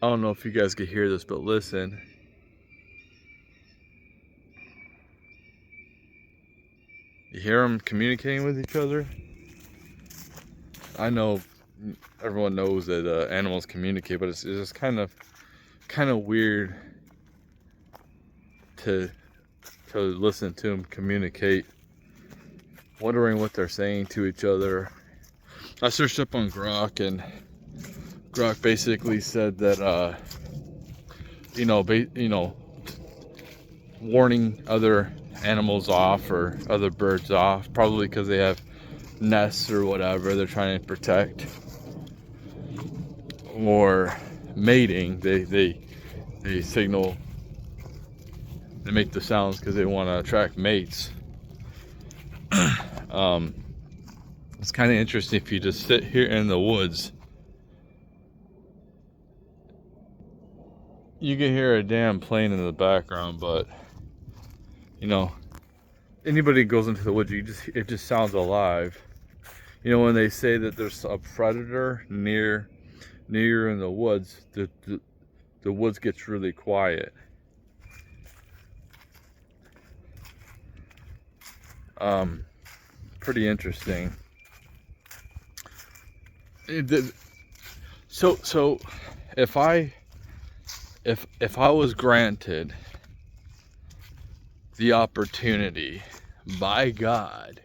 I don't know if you guys could hear this, but listen. You hear them communicating with each other? I know everyone knows that animals communicate, but it's just kind of weird to listen to them communicate, wondering what they're saying to each other. I searched up on Grok, and Grok basically said that warning other animals off or other birds off, probably because they have nests or whatever they're trying to protect, or mating. They signal, they make the sounds because they want to attract mates. It's kind of interesting if you just sit here in the woods. You can hear a damn plane in the background, but anybody goes into the woods, it just sounds alive. When they say that there's a predator near in the woods, the woods gets really quiet. Pretty interesting. So if I was granted the opportunity by God,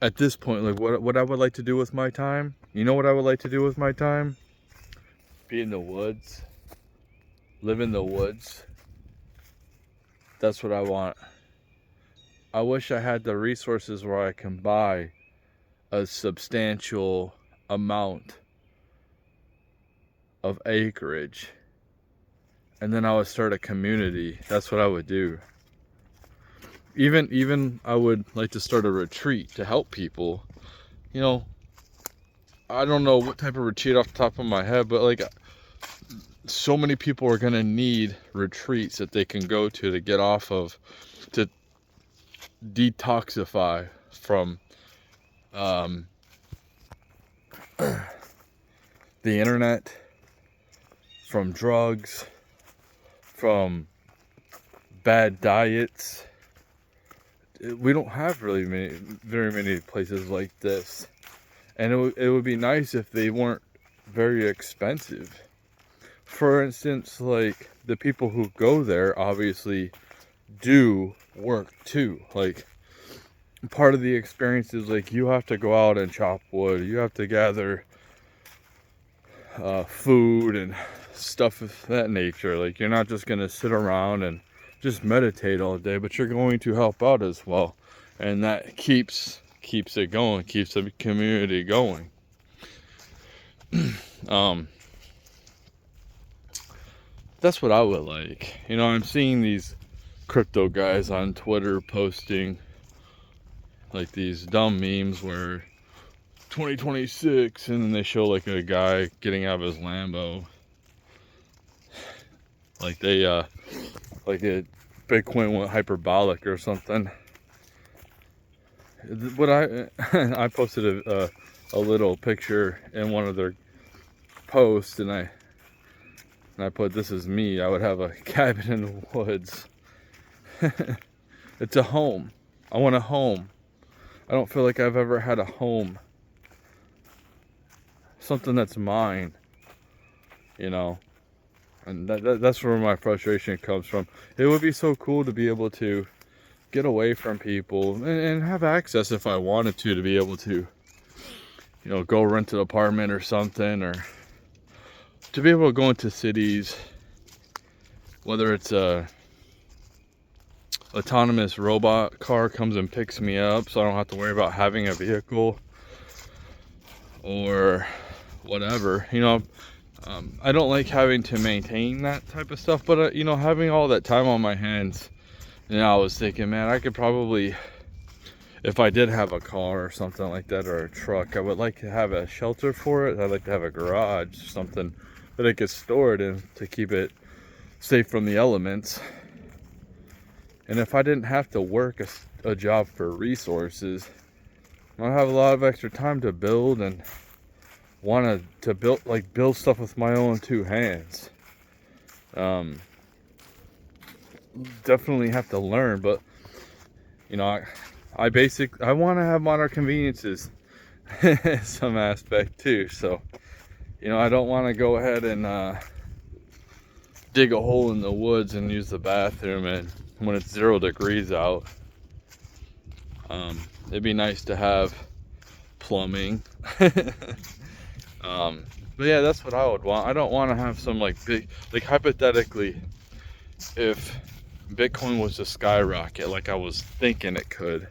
at this point, like what I would like to do with my time, what I would like to do with my time? Be in the woods, live in the woods. That's what I want. I wish I had the resources where I can buy a substantial amount of acreage, and then I would start a community. That's what I would do. Even I would like to start a retreat to help people. I don't know what type of retreat off the top of my head, but like, so many people are gonna need retreats that they can go to get off of, to detoxify from the internet, from drugs, from bad diets. We don't have very many places like this, and it would be nice if they weren't very expensive. For instance, like, the people who go there obviously do work too. Like, part of the experience is, like, you have to go out and chop wood, you have to gather food and stuff of that nature. Like, you're not just gonna sit around and just meditate all day, but you're going to help out as well, and that keeps it going, keeps the community going. That's what I would like. I'm seeing these crypto guys on Twitter posting like these dumb memes where 2026, and then they show like a guy getting out of his Lambo, like they like Bitcoin went hyperbolic or something. What I posted a little picture in one of their posts, and I put, "This is me. I would have a cabin in the woods." It's a home. I want a home. I don't feel like I've ever had a home. Something that's mine, and that's where my frustration comes from. It would be so cool to be able to get away from people and have access, if I wanted to be able to, go rent an apartment or something, or to be able to go into cities, whether it's a autonomous robot car comes and picks me up so I don't have to worry about having a vehicle or whatever. I don't like having to maintain that type of stuff, but having all that time on my hands, I was thinking, man, I could probably, if I did have a car or something like that, or a truck, I would like to have a shelter for it. I'd like to have a garage, something that I could store it in to keep it safe from the elements. And if I didn't have to work a job for resources, I have a lot of extra time to build and want to build stuff with my own two hands. Definitely have to learn, but you know, I want to have modern conveniences in some aspect too. So, you know, I don't want to go ahead and dig a hole in the woods and use the bathroom and when it's 0 degrees out. It'd be nice to have plumbing. But yeah, that's what I would want. I don't want to have some like big, like hypothetically, if Bitcoin was to skyrocket like I was thinking it could,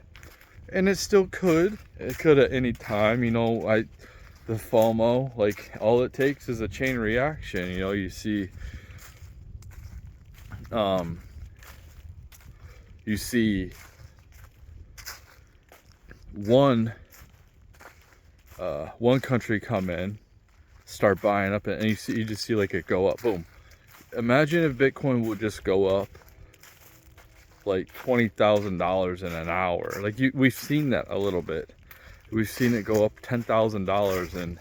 and it still could. It could at any time, you know. The FOMO, like all it takes is a chain reaction. You know, you see one country come in, start buying up, and you just see like it go up. Boom. Imagine if Bitcoin would just go up like $20,000 in an hour. Like we've seen that a little bit. We've seen it go up $10,000 in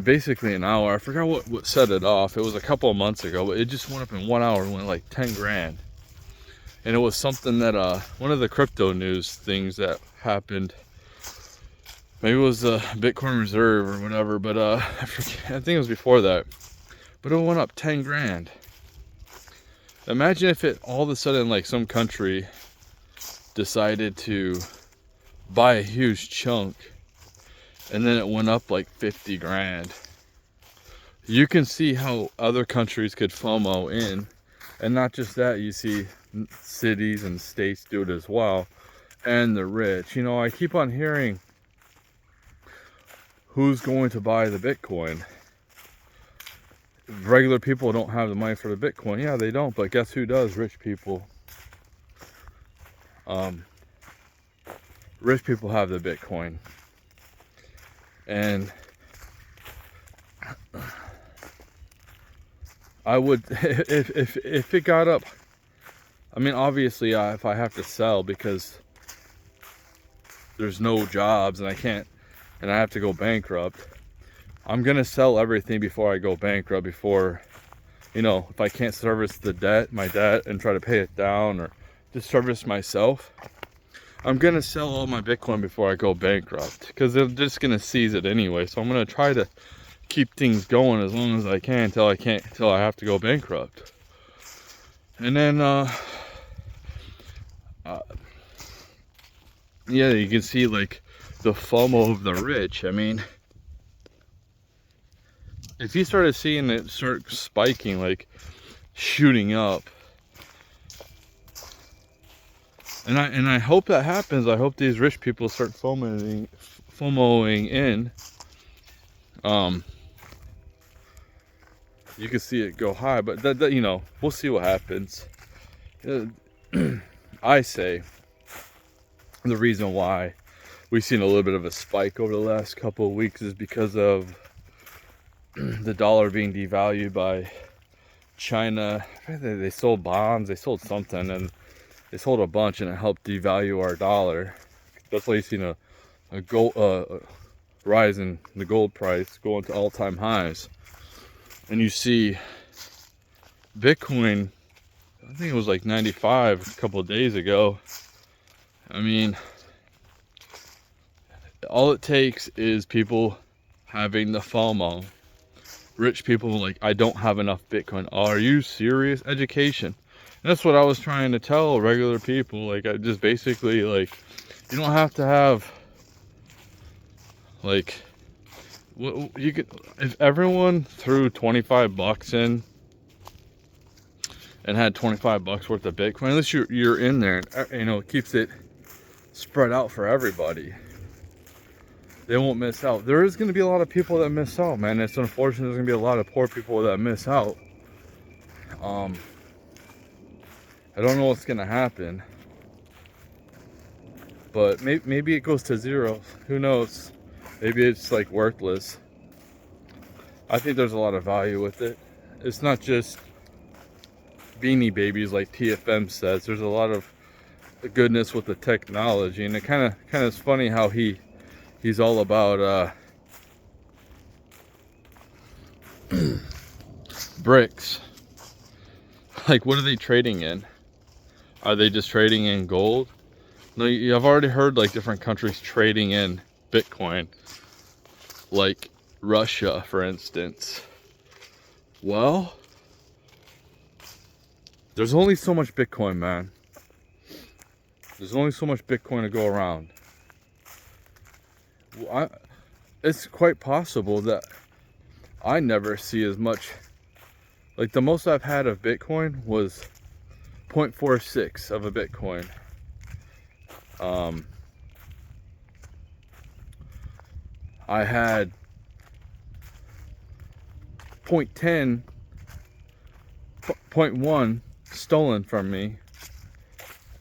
basically an hour. I forgot what set it off. It was a couple of months ago, but it just went up in 1 hour and went like 10 grand. And it was something that one of the crypto news things that happened, maybe it was the Bitcoin Reserve or whatever, but I forget, I think it was before that. But it went up 10 grand. Imagine if it all of a sudden, like some country decided to buy a huge chunk and then it went up like 50 grand. You can see how other countries could FOMO in. And not just that, you see cities and states do it as well. And the rich. You know, I keep on hearing who's going to buy the Bitcoin. Regular people don't have the money for the Bitcoin. Yeah, they don't, but guess who does? Rich people. Rich people have the Bitcoin. And I would, if it got up, I mean, obviously, if I have to sell because there's no jobs and I have to go bankrupt, I'm gonna sell everything before I go bankrupt, before, you know, if I can't service my debt and try to pay it down or just service myself, I'm gonna sell all my Bitcoin before I go bankrupt, because they're just gonna seize it anyway. So I'm gonna try to keep things going as long as I can until I have to go bankrupt. And then yeah, you can see like the FOMO of the rich. I mean, if you started seeing it start spiking, like shooting up, and I hope that happens. I hope these rich people start FOMOing in. You can see it go high, but that you know, we'll see what happens. I say the reason why we've seen a little bit of a spike over the last couple of weeks is because of the dollar being devalued by China. They sold bonds, they sold something, and they sold a bunch, and it helped devalue our dollar. That's why you've seen a gold rise in the gold price, going to all-time highs. And you see Bitcoin, I think it was like 95 a couple of days ago. I mean, all it takes is people having the FOMO. Rich people like, I don't have enough Bitcoin. Are you serious? Education. And that's what I was trying to tell regular people. Like, I just basically, like, you don't have to have, like, you could, if everyone threw 25 bucks in and had 25 bucks worth of Bitcoin, at least you're in there, and, you know, it keeps it spread out for everybody. They won't miss out. There is going to be a lot of people that miss out, man. It's unfortunate. There's going to be a lot of poor people that miss out. I don't know what's going to happen, but maybe it goes to zero. Who knows? Maybe it's like worthless. I think there's a lot of value with it. It's not just beanie babies like TFM says. There's a lot of goodness with the technology, and it kind of is funny how he he's all about bricks. Like, what are they trading in? Are they just trading in gold? No, I've already heard like different countries trading in Bitcoin, like Russia, for instance. Well, there's only so much Bitcoin, man. There's only so much Bitcoin to go around. Well, it's quite possible that I never see as much. Like, the most I've had of Bitcoin was 0.46 of a Bitcoin. I had 0.10, 0.1 stolen from me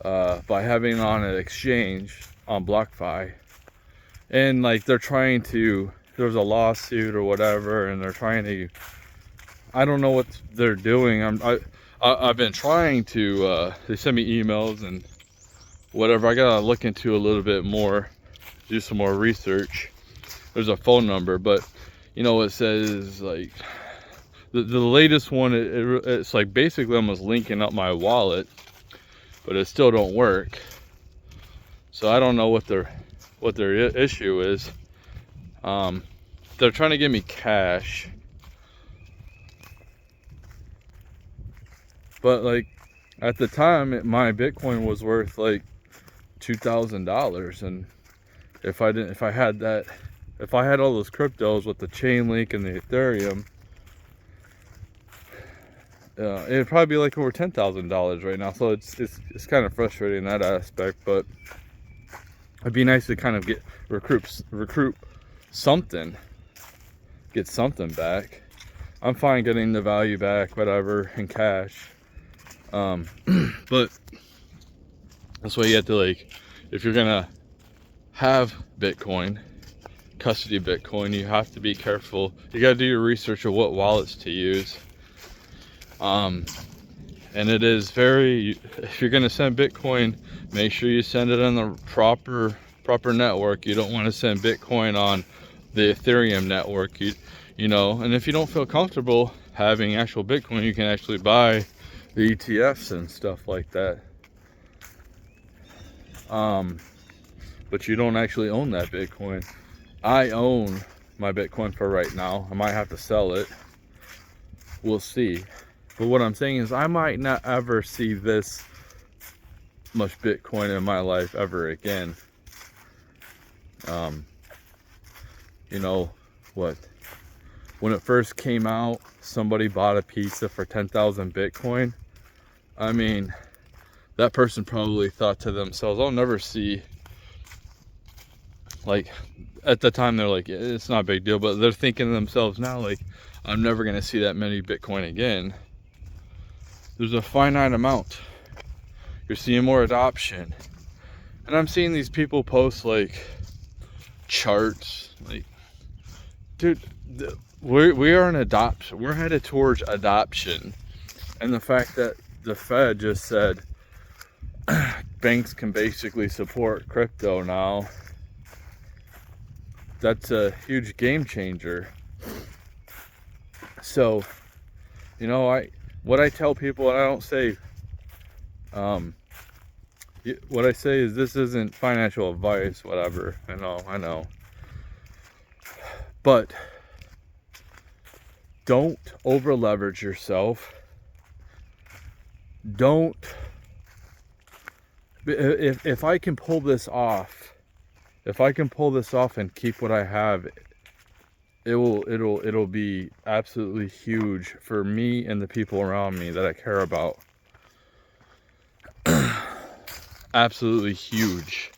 by having it on an exchange on BlockFi. And like, they're trying to, there's a lawsuit or whatever, and they're trying to, I don't know what they're doing. I've been trying to, they send me emails and whatever. I gotta look into a little bit more, do some more research. There's a phone number, but you know, it says like the latest one, it's like basically almost linking up my wallet, but it still don't work. So I don't know what their issue is. They're trying to give me cash, but like at the time my Bitcoin was worth like $2,000, and if I had all those cryptos with the chain link and the Ethereum, it'd probably be like over $10,000 right now. So it's kind of frustrating in that aspect, but it'd be nice to kind of recruit something, get something back. I'm fine getting the value back, whatever, in cash. But that's why you have to, like, if you're gonna have Bitcoin, custody Bitcoin, you have to be careful. You got to do your research of what wallets to use. And it is very, if you're going to send Bitcoin, make sure you send it on the proper network. You don't want to send Bitcoin on the Ethereum network. You know, and if you don't feel comfortable having actual Bitcoin, you can actually buy the ETFs and stuff like that. But you don't actually own that Bitcoin. I own my Bitcoin for right now. I might have to sell it. We'll see. But what I'm saying is, I might not ever see this much Bitcoin in my life ever again. You know what? When it first came out, somebody bought a pizza for 10,000 Bitcoin. I mean, that person probably thought to themselves, I'll never see, like, at the time they're like, it's not a big deal, but they're thinking to themselves now, like, I'm never going to see that many Bitcoin again. There's a finite amount. You're seeing more adoption. And I'm seeing these people post like charts, like, dude, we are in adoption. We're headed towards adoption. And the fact that the Fed just said banks can basically support crypto now, that's a huge game changer. So, you know, what I tell people, and I don't say, what I say is, this isn't financial advice, whatever. I know. But don't over leverage yourself. Don't, if I can pull this off, and keep what I have, it'll be absolutely huge for me and the people around me that I care about. Absolutely huge.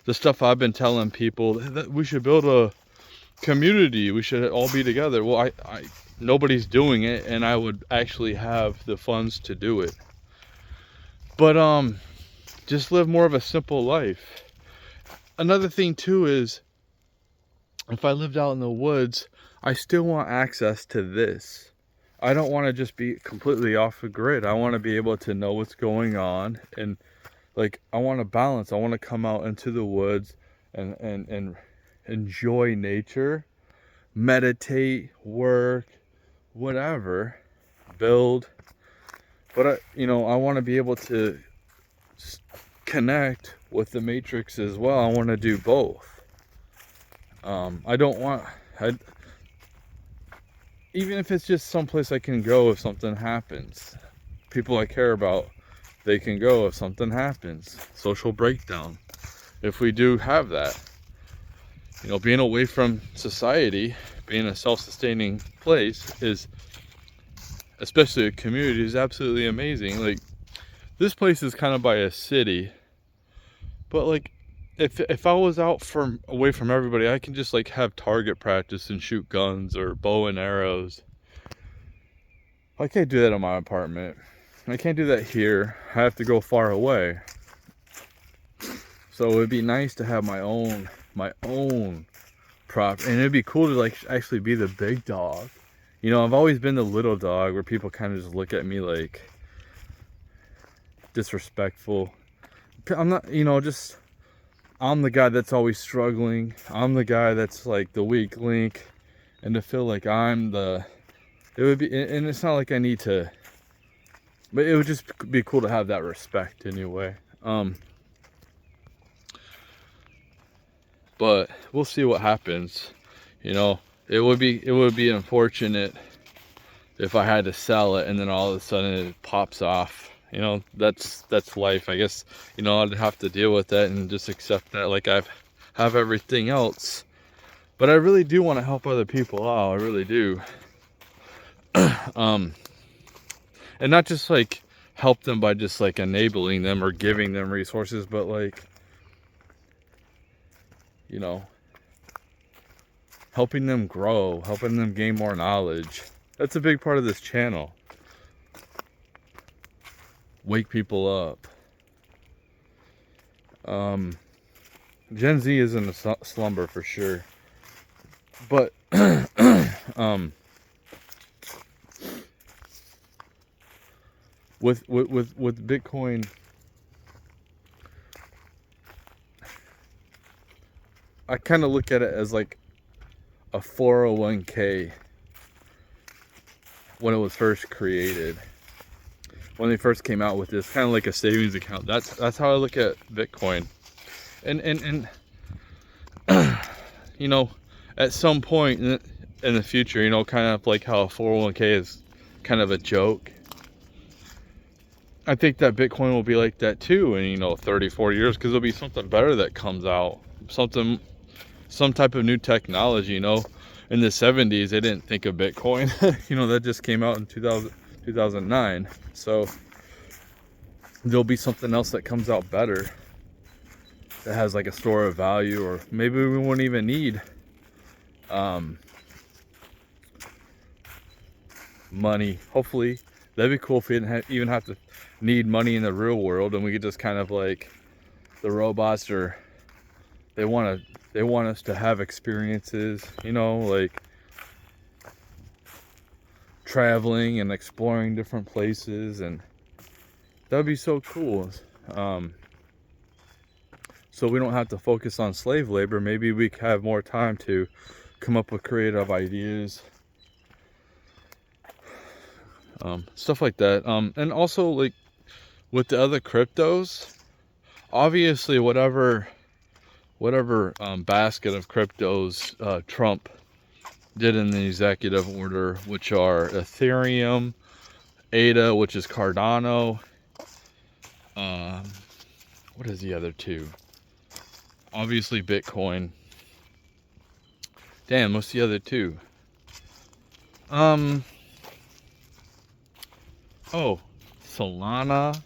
The stuff I've been telling people, that we should build a community, we should all be together. Well, nobody's doing it, and I would actually have the funds to do it. But just live more of a simple life. Another thing too is, if I lived out in the woods, I still want access to this. I don't want to just be completely off the grid. I want to be able to know what's going on and Like, I want to balance. I want to come out into the woods and enjoy nature, meditate, work, whatever, build. But I want to be able to connect with the matrix as well. I want to do both. I don't want, even if it's just someplace I can go if something happens. People I care about, they can go if something happens. Social breakdown. If we do have that, being away from society, being a self-sustaining place is, especially a community, is absolutely amazing. Like, this place is kind of by a city, but like, if I was out away from everybody, I can just like have target practice and shoot guns or bow and arrows. I can't do that in my apartment. I can't do that here. I have to go far away. So it'd be nice to have my own prop, and it'd be cool to like actually be the big dog. I've always been the little dog where people kind of just look at me like disrespectful. I'm not, I'm the guy that's always struggling. I'm the guy that's like the weak link, and to feel like it would be, and it's not like I need to, but it would just be cool to have that respect anyway. But we'll see what happens. It would be unfortunate if I had to sell it and then all of a sudden it pops off. That's life, I guess. I'd have to deal with that and just accept that, like I have everything else. But I really do want to help other people out. I really do. And not just like help them by just like enabling them or giving them resources, but like, helping them grow, helping them gain more knowledge. That's a big part of this channel. Wake people up. Gen Z is in a slumber for sure. But with Bitcoin, I kind of look at it as like a 401k when it was first created. When they first came out with this, kind of like a savings account. That's how I look at Bitcoin. And at some point in the future, kind of like how a 401k is kind of a joke. I think that Bitcoin will be like that too in 30, 40 years, because there'll be something better that comes out. Some type of new technology. In the 70s they didn't think of Bitcoin. That just came out in 2009. So there'll be something else that comes out better, that has like a store of value, or maybe we won't even need money. Hopefully, that'd be cool if we didn't even have to need money in the real world, and we could just kind of like, the robots, or they want us to have experiences, like traveling and exploring different places, and that'd be so cool. So we don't have to focus on slave labor. Maybe we have more time to come up with creative ideas, stuff like that. And also, like with the other cryptos, obviously whatever basket of cryptos Trump did in the executive order, which are Ethereum, ADA, which is Cardano, what is the other two? Obviously Bitcoin. Damn, what's the other two? Oh, Solana.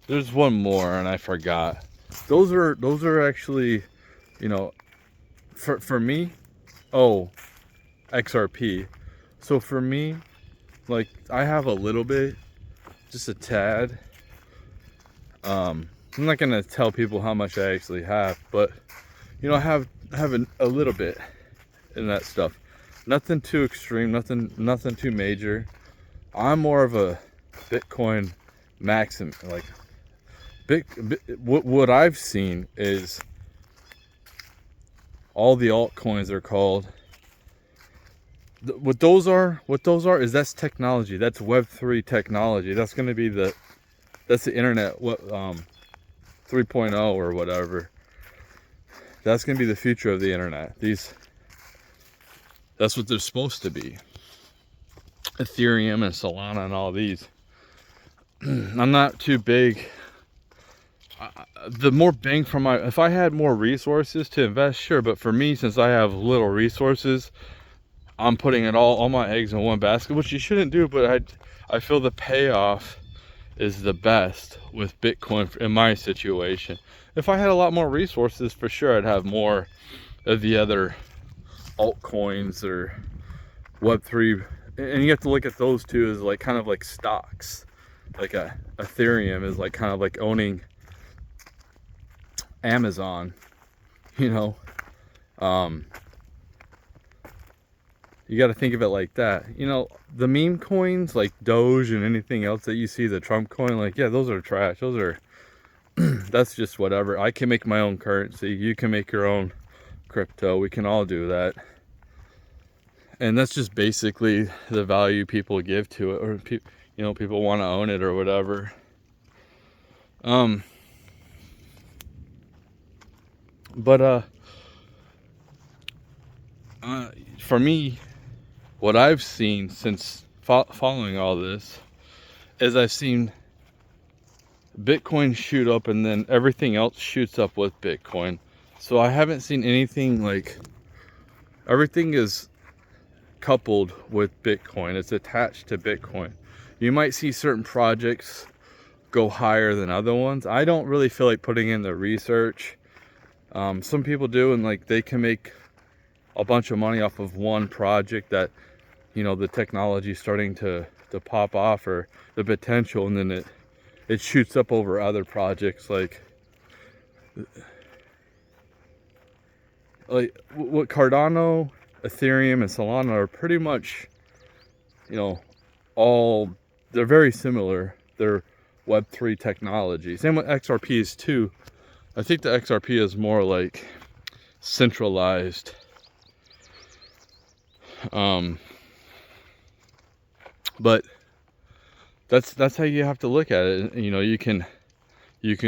There's one more and I forgot. Those are actually, for me, XRP. So for me, like, I have a little bit, just a tad. I'm not gonna tell people how much I actually have, but I have a little bit in that stuff. Nothing too extreme, nothing too major. I'm more of a Bitcoin what I've seen is all the altcoins are called. What those are is that's technology. That's Web3 technology. That's going to be that's the internet. 3.0 or whatever. That's going to be the future of the internet. That's what they're supposed to be. Ethereum and Solana and all these. I'm not too big. The more bang for my, if I had more resources to invest, sure. But for me, since I have little resources, I'm putting all my eggs in one basket, which you shouldn't do. But I feel the payoff is the best with Bitcoin in my situation. If I had a lot more resources, for sure I'd have more of the other altcoins or Web3. And you have to look at those two as like kind of like stocks. Like Ethereum is like kind of like owning Amazon, you know. You got to think of it like that. You know, the meme coins like Doge and anything else that you see, the Trump coin, like, yeah, those are trash. Those are, that's just whatever. I can make my own currency. You can make your own crypto. We can all do that. And that's just basically the value people give to it, or people want to own it or whatever. For me, what I've seen since following all this is I've seen Bitcoin shoot up and then everything else shoots up with Bitcoin. So I haven't seen anything like, everything is coupled with Bitcoin. It's attached to Bitcoin. You might see certain projects go higher than other ones. I don't really feel like putting in the research. Some people do, and like they can make a bunch of money off of one project that, the technology is starting to pop off, or the potential, and then it shoots up over other projects like what Cardano, Ethereum, and Solana are pretty much, they're very similar. They're Web3 technology. Same with XRP is too. I think the XRP is more like centralized. But that's how you have to look at it. You can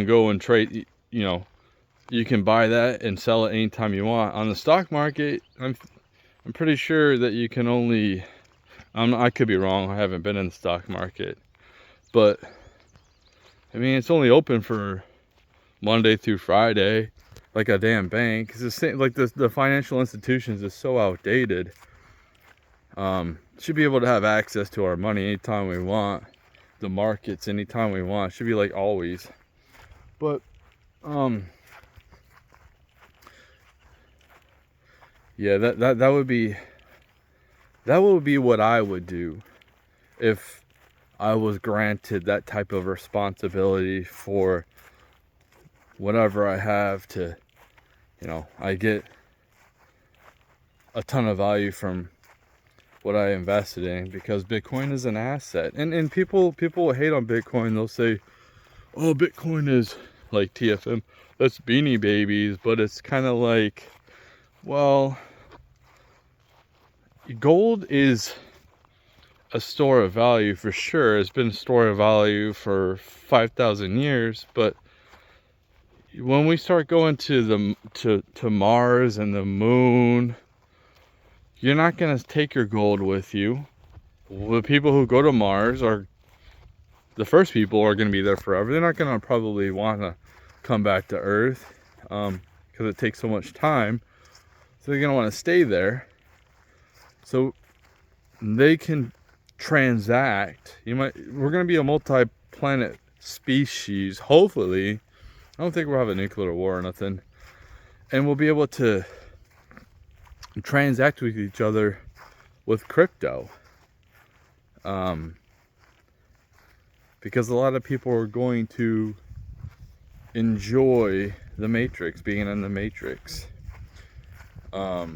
go and trade, you can buy that and sell it anytime you want. On the stock market, I'm pretty sure that you can only, I could be wrong, I haven't been in the stock market, but I mean, it's only open for Monday through Friday, like a damn bank. It's the same, like the financial institutions is so outdated. Should be able to have access to our money anytime we want, the markets anytime we want. Should be like always. But yeah, that would be what I would do if I was granted that type of responsibility for whatever I have to, I get a ton of value from what I invested in, because Bitcoin is an asset. And people will hate on Bitcoin. They'll say, oh, Bitcoin is like TFM, that's Beanie Babies. But it's kind of like, well, gold is a store of value for sure. It's been a store of value for 5,000 years. But when we start going to Mars and the moon, you're not going to take your gold with you. The people who go to Mars are the first people are going to be there forever. They're not going to probably want to come back to Earth because it takes so much time. So they're going to want to stay there. So they can transact. We're going to be a multi-planet species, hopefully. I don't think we'll have a nuclear war or nothing. And we'll be able to transact with each other with crypto. Because a lot of people are going to enjoy the Matrix, being in the Matrix. I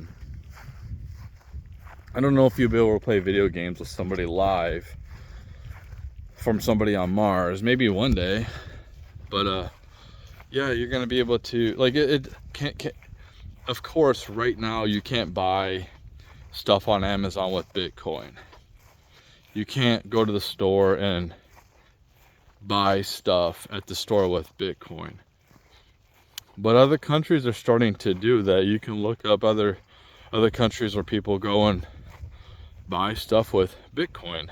don't know if you'll be able to play video games with somebody live from somebody on Mars. Maybe one day. But yeah, you're gonna be able to, like, it can't, of course, right now you can't buy stuff on Amazon with Bitcoin. You can't go to the store and buy stuff at the store with Bitcoin. But other countries are starting to do that. You can look up other countries where people go and buy stuff with Bitcoin.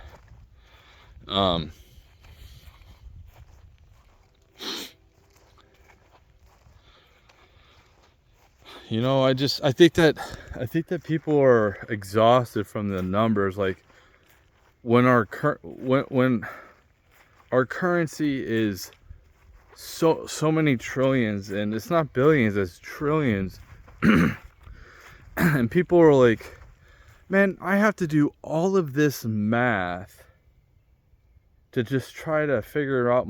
You know, I think that people are exhausted from the numbers. Like, when our currency is so many trillions, and it's not billions, it's trillions. And people are like, man, I have to do all of this math to just try to figure out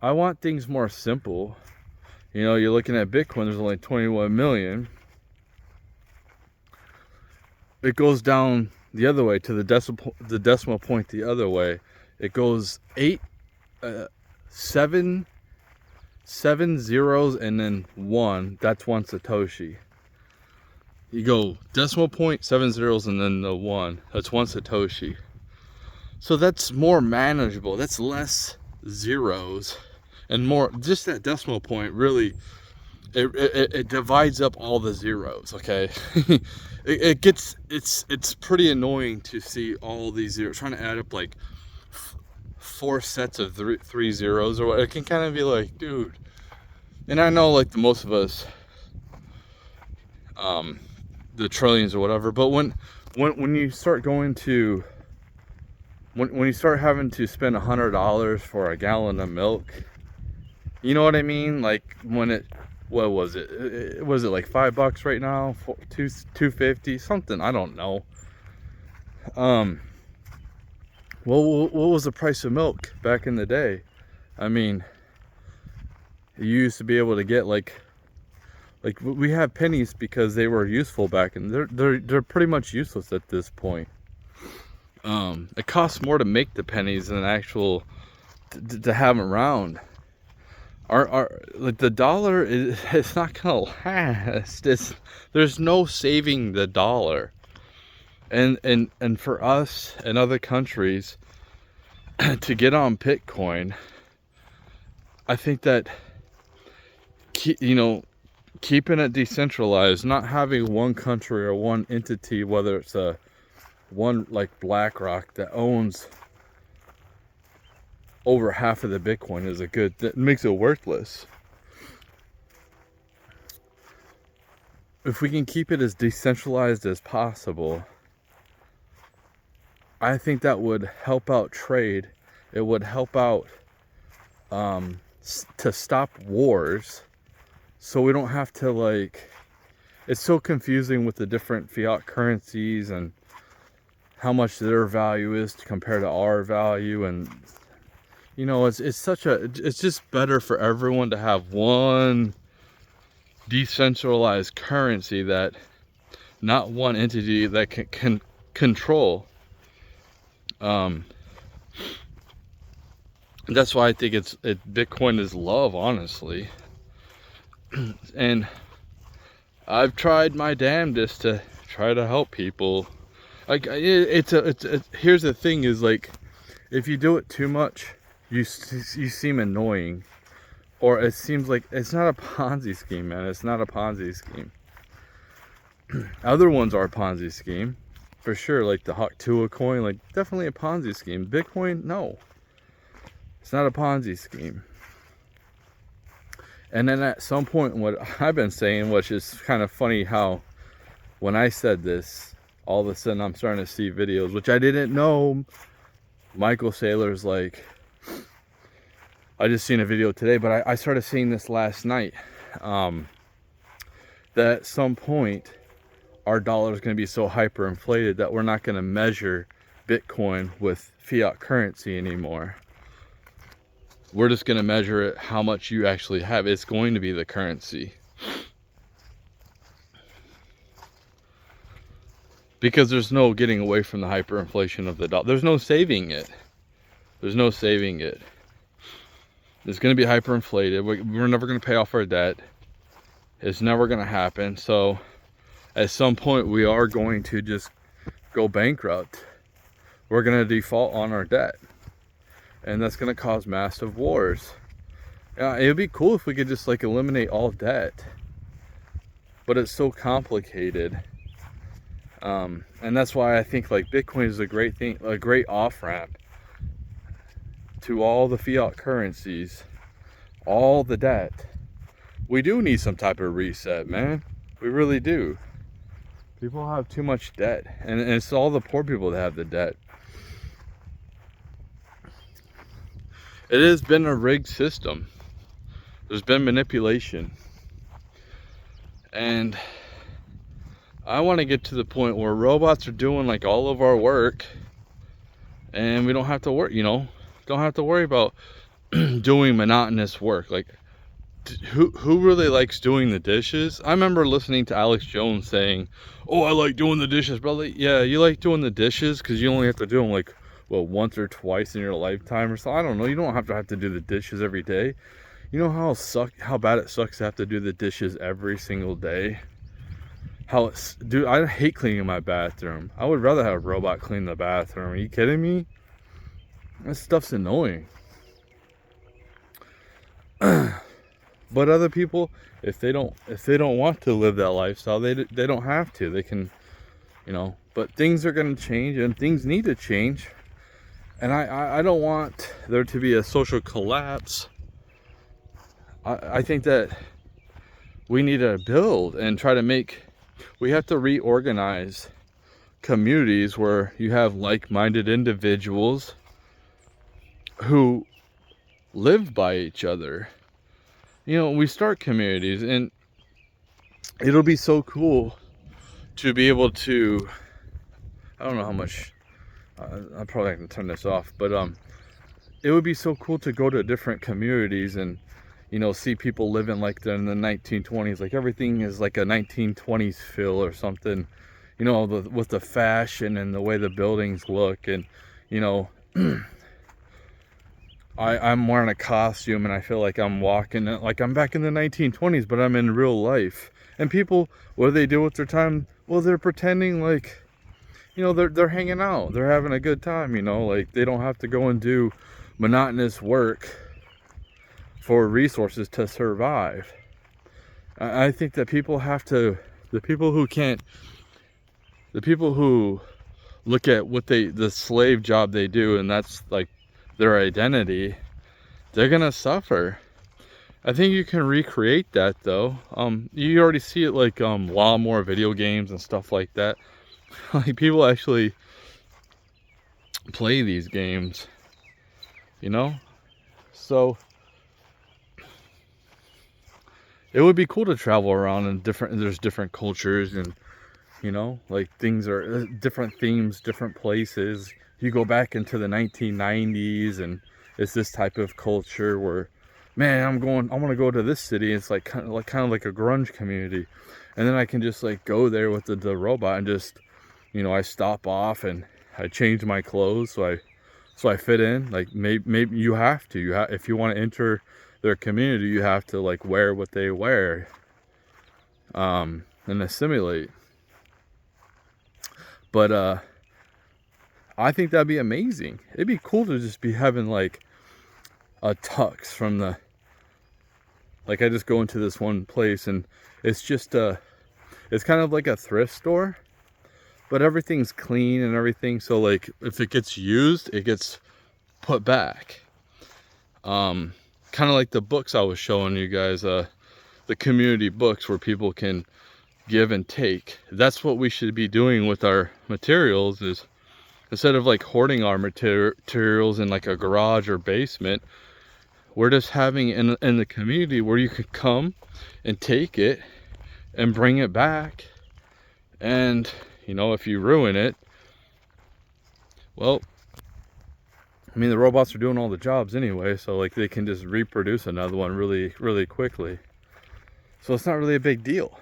I want things more simple. You know, you're looking at Bitcoin, there's only 21 million. It goes down the other way to the decimal point the other way. It goes 7 zeros and then 1. That's 1 Satoshi. You go decimal point, 7 zeros, and then the 1. That's 1 Satoshi. So that's more manageable. That's less zeros and more. Just that decimal point really, it divides up all the zeros. Okay, it's pretty annoying to see all these zeros trying to add up like 4 sets of three zeros or what. It can kind of be like, dude. And I know, like, the most of us, the trillions or whatever, but when you start going to, when you start having to spend $100 for a gallon of milk, you know what I mean? Like, what was it? Was it like $5 right now? $2.50 something? I don't know. Well, what was the price of milk back in the day? I mean, you used to be able to get like we have pennies because they were useful back, and they're pretty much useless at this point. It costs more to make the pennies than actual to have them around. Like, the dollar it's not gonna last. There's no saving the dollar, and for us and other countries to get on Bitcoin, I think that, you know, keeping it decentralized, not having one country or one entity, whether it's one like BlackRock that owns over half of the Bitcoin, is that makes it worthless. If we can keep it as decentralized as possible, I think that would help out trade. It would help out to stop wars, so we don't have to, like, it's so confusing with the different fiat currencies and how much their value is compared to our value. And, you know, it's just better for everyone to have one decentralized currency that not one entity that can control. That's why I think Bitcoin is love, honestly. And I've tried my damnedest to try to help people. Like, here's the thing is, like, if you do it too much, you seem annoying, or it seems like it's not a Ponzi scheme, man. It's not a Ponzi scheme. Other ones are a Ponzi scheme, for sure. Like the Hawk Tua coin, like, definitely a Ponzi scheme. Bitcoin, no, it's not a Ponzi scheme. And then at some point, what I've been saying, which is kind of funny, how when I said this, all of a sudden I'm starting to see videos, which I didn't know. Michael Saylor's like, I just seen a video today, but I started seeing this last night, that at some point our dollar is going to be so hyperinflated that we're not going to measure Bitcoin with fiat currency anymore. We're just going to measure it how much you actually have. It's going to be the currency. Because there's no getting away from the hyperinflation of the dollar. There's no saving it. There's no saving it. It's going to be hyperinflated. We're never going to pay off our debt. It's never going to happen. So at some point we are going to just go bankrupt. We're going to default on our debt, and that's going to cause massive wars. It would be cool if we could just like eliminate all debt, but it's so complicated. And that's why I think like Bitcoin is a great thing, a great off-ramp to all the fiat currencies, all the debt. We do need some type of reset, man. We really do. People have too much debt, and it's all the poor people that have the debt. It has been a rigged system. There's been manipulation. And I want to get to the point where robots are doing like all of our work, and we don't have to work, don't have to worry about doing monotonous work. Like, who really likes doing the dishes? I remember listening to Alex Jones saying, oh, I like doing the dishes, brother. Yeah, you like doing the dishes because you only have to do them like, well, once or twice in your lifetime or so. I don't know. You don't have to do the dishes every day. You know how bad it sucks to have to do the dishes every single day? Dude, I hate cleaning my bathroom. I would rather have a robot clean the bathroom. Are you kidding me? That stuff's annoying. But other people, if they don't want to live that lifestyle, they don't have to. They can, but things are going to change, and things need to change. And I don't want there to be a social collapse. I think that we need to build and try to we have to reorganize communities where you have like-minded individuals who live by each other. We start communities, and it'll be so cool to be able to, I don't know how much, I'm probably not going to turn this off, but it would be so cool to go to different communities and, see people living like they're in the 1920s, like everything is like a 1920s feel or something, with the fashion and the way the buildings look, and, I'm wearing a costume and I feel like I'm walking, like I'm back in the 1920s, but I'm in real life. And people, what do they do with their time? Well, they're pretending like, they're hanging out. They're having a good time, like they don't have to go and do monotonous work for resources to survive. I think that people the people who look at the slave job they do, and that's like their identity, they're gonna suffer. I think you can recreate that though. You already see it like lawnmower video games and stuff like that. Like people actually play these games, so it would be cool to travel around, and there's different cultures, and like things are different themes, different places. You go back into the 1990s, and it's this type of culture where, man, I want to go to this city. It's like kind of like a grunge community, and then I can just like go there with the robot and just, I stop off and I change my clothes so I fit in. Like maybe you have to. If you want to enter their community, you have to like wear what they wear, and assimilate. But I think that'd be amazing. It'd be cool to just be having like a tux from like I just go into this one place and it's just it's kind of like a thrift store, but everything's clean and everything. So like if it gets used, it gets put back. Kind of like the books I was showing you guys, the community books where people can give and take. That's what we should be doing with our materials, is instead of like hoarding our materials in like a garage or basement, we're just having in the community where you could come and take it and bring it back. And if you ruin it, well, I mean, the robots are doing all the jobs anyway, so like they can just reproduce another one really, really quickly. So it's not really a big deal.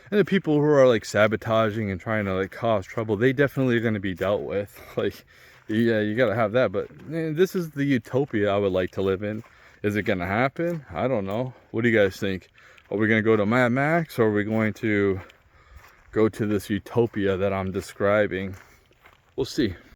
And the people who are like sabotaging and trying to like cause trouble, they definitely are going to be dealt with. Like, yeah, you got to have that. But man, this is the utopia I would like to live in. Is it gonna happen? I don't know. What do you guys think? Are we gonna go to Mad Max, or are we going to go to this utopia that I'm describing? We'll see.